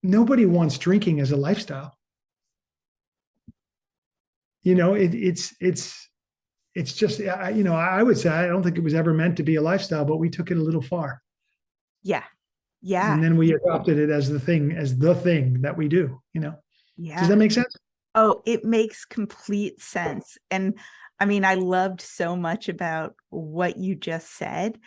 nobody wants drinking as a lifestyle. You know, it's just, I would say, I don't think it was ever meant to be a lifestyle, but we took it a little far. Yeah. Yeah. And then we adopted it as the thing that we do, Does Yeah. that make sense? Oh, it makes complete sense. And I mean, I loved so much about what you just said.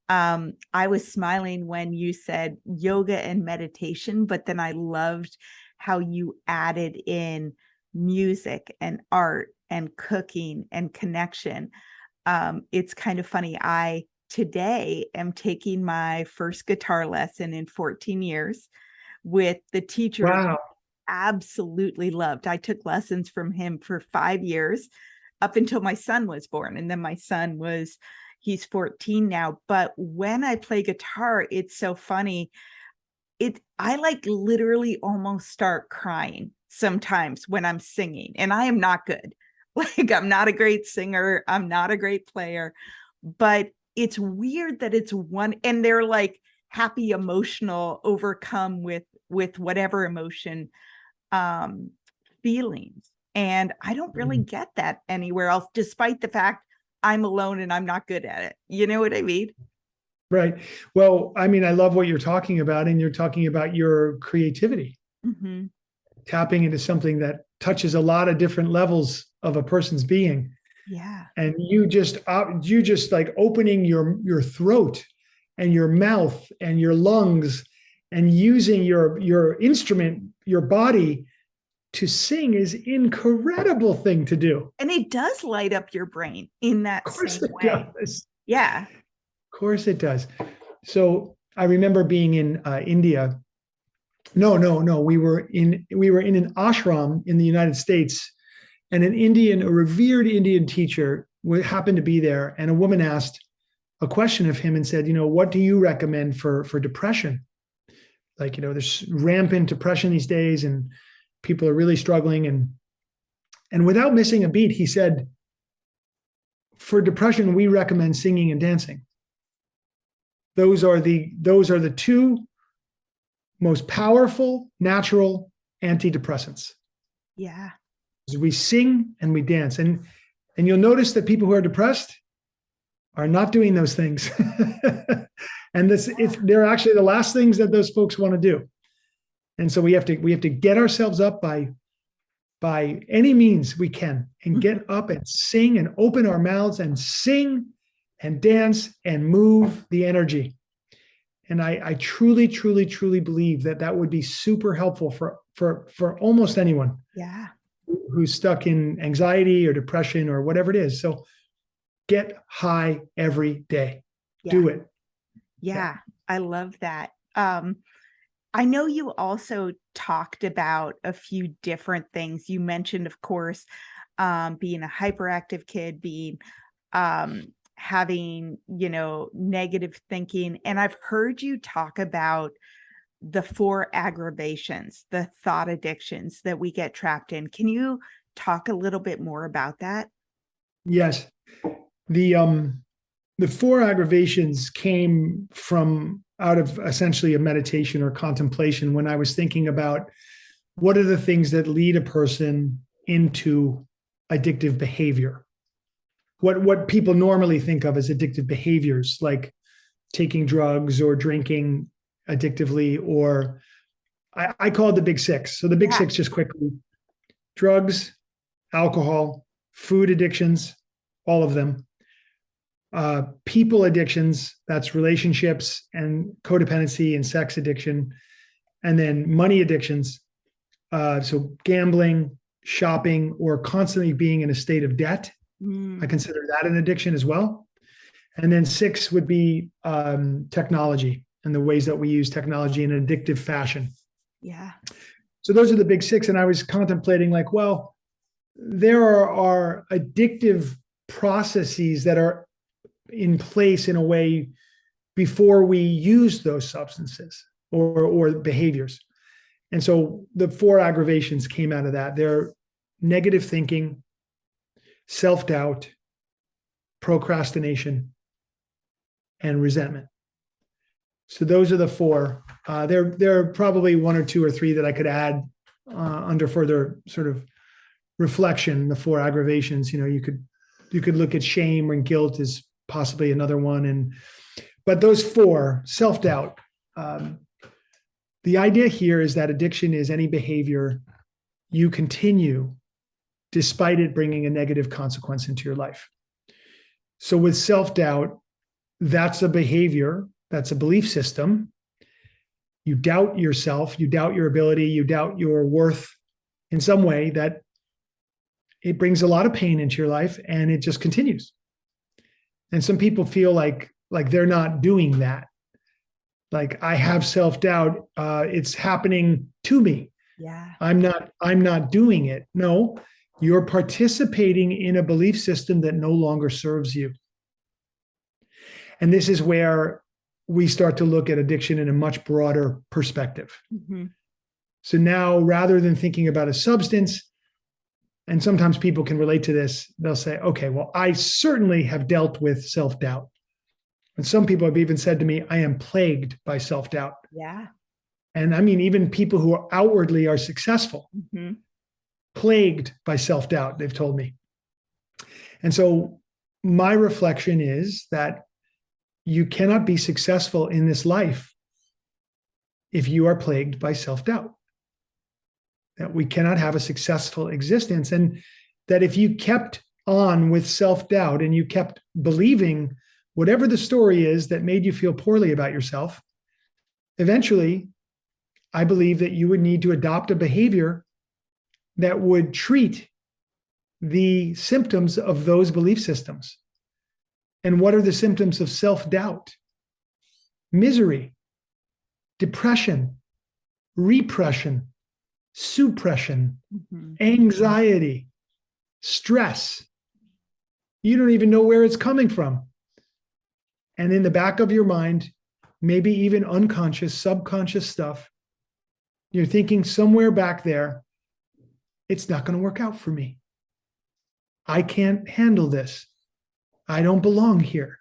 I was smiling when you said yoga and meditation, but then I loved how you added in music and art and cooking and connection. It's kind of funny. I today am taking my first guitar lesson in 14 years with the teacher Wow. absolutely loved. I took lessons from him for 5 years up until my son was born. And then he's 14 now. But when I play guitar, it's so funny. I like literally almost start crying sometimes when I'm singing, and I am not good. Like, I'm not a great singer. I'm not a great player, but it's weird that it's one, and they're like happy, emotional, overcome with whatever emotion um, feelings. And I don't really Mhm. get that anywhere else, despite the fact I'm alone and I'm not good at it. You know what I mean? Right. Well, I mean, I love what you're talking about, and you're talking about your creativity, Mm-hmm. tapping into something that touches a lot of different levels of a person's being. Yeah. And you just like opening your throat and your mouth and your lungs and using your instrument, your body to sing is incredible thing to do. And it does light up your brain in that Of course same it way. does. Yeah. Of course it does. So I remember being in India. No, no, no. We were in an ashram in the United States, and a revered Indian teacher happened to be there, and a woman asked a question of him and said, what do you recommend for depression? Like, there's rampant depression these days, and people are really struggling. And without missing a beat, he said, for depression, we recommend singing and dancing. Those are the two most powerful natural antidepressants. Yeah. We sing and we dance, and you'll notice that people who are depressed are not doing those things. And they're actually the last things that those folks want to do. And so we have to get ourselves up by any means we can, and Mhm. get up and sing and open our mouths and sing and dance and move the energy. And I truly, truly, truly believe that would be super helpful for almost anyone Yeah. who's stuck in anxiety or depression or whatever it is. So get high every day. Yeah. Do it. Yeah. Yeah. I love that. I know you also talked about a few different things. You mentioned, of course, being a hyperactive kid, being having, negative thinking. And I've heard you talk about the four aggravations, the thought addictions that we get trapped in. Can you talk a little bit more about that? Yes. The four aggravations came from out of essentially a meditation or contemplation when I was thinking about what are the things that lead a person into addictive behavior. What people normally think of as addictive behaviors, like taking drugs or drinking addictively, or I call it the big six. So the big Yeah. six, just quickly: drugs, alcohol, food addictions, all of them. People addictions, that's relationships and codependency and sex addiction. And then money addictions, so gambling, shopping, or constantly being in a state of debt. I Mm, consider that an addiction as well. And then six would be technology and the ways that we use technology in an addictive fashion. yeah. So those are the big six. And I was contemplating, like, well, there are addictive processes that are in place in a way before we use those substances or behaviors. And so the four aggravations came out of that. They're negative thinking, self-doubt, procrastination, and resentment. So those are the four. There are probably one or two or three that I could add under further sort of reflection. The four aggravations. You could look at shame and guilt as possibly another one, but those four: self-doubt. The idea here is that addiction is any behavior you continue despite it bringing a negative consequence into your life. So with self-doubt, that's a behavior, that's a belief system. You doubt yourself, you doubt your ability, you doubt your worth in some way, that it brings a lot of pain into your life, and it just continues. And some people feel like they're not doing that. Like, I have self-doubt, it's happening to me. Yeah. I'm not doing it. No, you're participating in a belief system that no longer serves you. And this is where we start to look at addiction in a much broader perspective. Mm-hmm. So now, rather than thinking about a substance, and sometimes people can relate to this, they'll say, okay, well, I certainly have dealt with self-doubt. And some people have even said to me, I am plagued by self-doubt. Yeah. And I mean, even people who are outwardly are successful, Mm-hmm. plagued by self-doubt, they've told me. And so my reflection is that you cannot be successful in this life if you are plagued by self-doubt. That we cannot have a successful existence. And that if you kept on with self-doubt and you kept believing whatever the story is that made you feel poorly about yourself, eventually, I believe that you would need to adopt a behavior that would treat the symptoms of those belief systems. And what are the symptoms of self-doubt? Misery, depression, repression, suppression, Mm-hmm. anxiety, stress. You don't even know where it's coming from. And in the back of your mind, maybe even unconscious, subconscious stuff, you're thinking somewhere back there, it's not going to work out for me. I can't handle this. I don't belong here.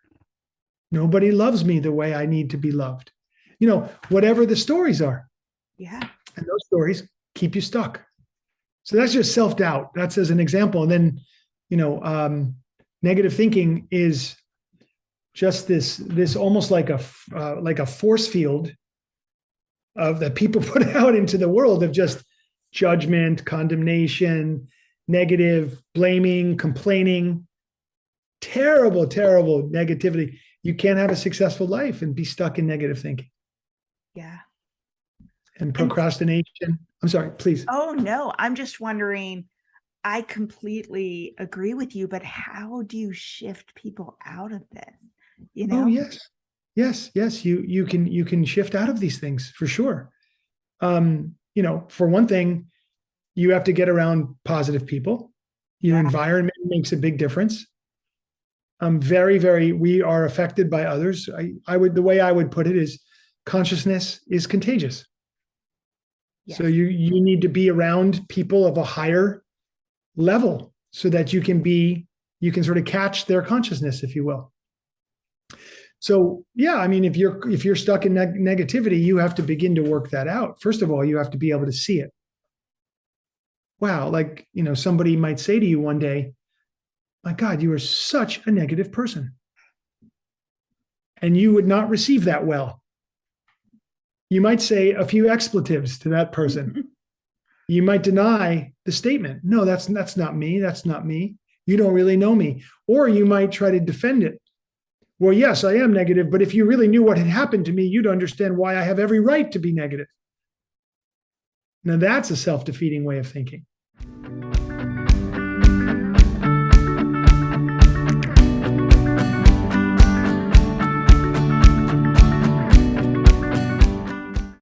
Nobody loves me the way I need to be loved. Whatever the stories are. Yeah. And those stories keep you stuck. So that's just self-doubt. That's as an example. And then, negative thinking is just this almost like a force field of that people put out into the world of just judgment, condemnation, negative, blaming, complaining, terrible, terrible negativity. You can't have a successful life and be stuck in negative thinking. Yeah. And procrastination. I'm sorry, please. Oh, no, I'm just wondering, I completely agree with you, but how do you shift people out of this? Oh, yes. You can shift out of these things for sure. For one thing, you have to get around positive people. Your environment makes a big difference. We are affected by others. The way I would put it is, consciousness is contagious. Yes. So you need to be around people of a higher level so that you can sort of catch their consciousness, if you will. So, yeah, I mean, if you're stuck in negativity, you have to begin to work that out. First of all, you have to be able to see it. Wow, somebody might say to you one day, my God, you are such a negative person. And you would not receive that well. You might say a few expletives to that person. You might deny the statement. No, that's not me. That's not me. You don't really know me. Or you might try to defend it. Well, yes, I am negative, but if you really knew what had happened to me, you'd understand why I have every right to be negative. Now, that's a self-defeating way of thinking.